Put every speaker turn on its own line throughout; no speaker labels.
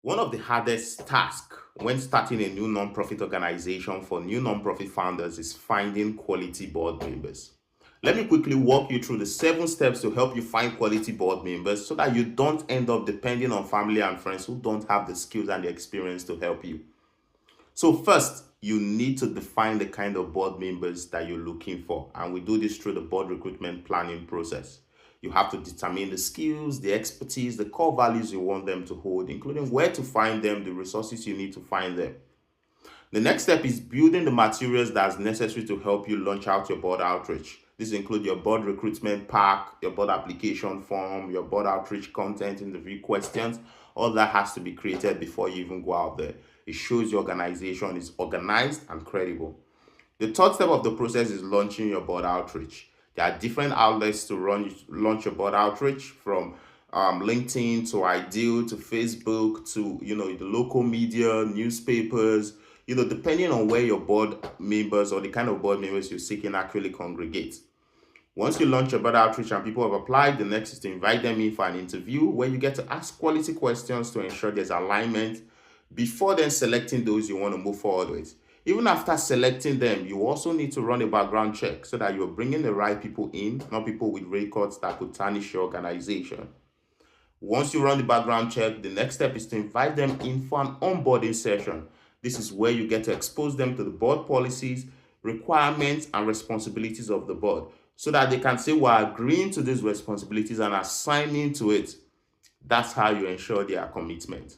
One of the hardest tasks when starting a new nonprofit organization for new nonprofit founders is finding quality board members. Let me quickly walk you through the 7 steps to help you find quality board members so that you don't end up depending on family and friends who don't have the skills and the experience to help you. So, first, you need to define the kind of board members that you're looking for, and we do this through the board recruitment planning process. You have to determine the skills, the expertise, the core values you want them to hold, including where to find them, the resources you need to find them. The next step is building the materials that's necessary to help you launch out your board outreach. This includes your board recruitment pack, your board application form, your board outreach content, interview questions. All that has to be created before you even go out there. It shows your organization is organized and credible. The third step of the process is launching your board outreach. There are different outlets to launch your board outreach, from LinkedIn to Ideal to Facebook to the local media, newspapers. Depending on where your board members or the kind of board members you're seeking actually congregate. Once you launch your board outreach and people have applied, the next is to invite them in for an interview where you get to ask quality questions to ensure there's alignment before then selecting those you want to move forward with. Even after selecting them, you also need to run a background check so that you're bringing the right people in, not people with records that could tarnish your organization. Once you run the background check, the next step is to invite them in for an onboarding session. This is where you get to expose them to the board policies, requirements, and responsibilities of the board so that they can say, we're agreeing to these responsibilities and assigning to it. That's how you ensure their commitment.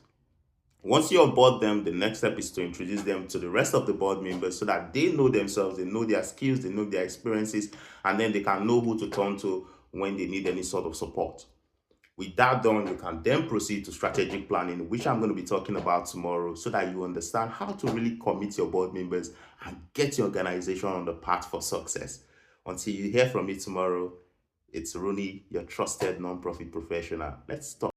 Once you onboard them, the next step is to introduce them to the rest of the board members so that they know themselves, they know their skills, they know their experiences, and then they can know who to turn to when they need any sort of support. With that done, you can then proceed to strategic planning, which I'm going to be talking about tomorrow, so that you understand how to really commit your board members and get your organization on the path for success. Until you hear from me tomorrow, it's Rooney, your trusted nonprofit professional. Let's talk.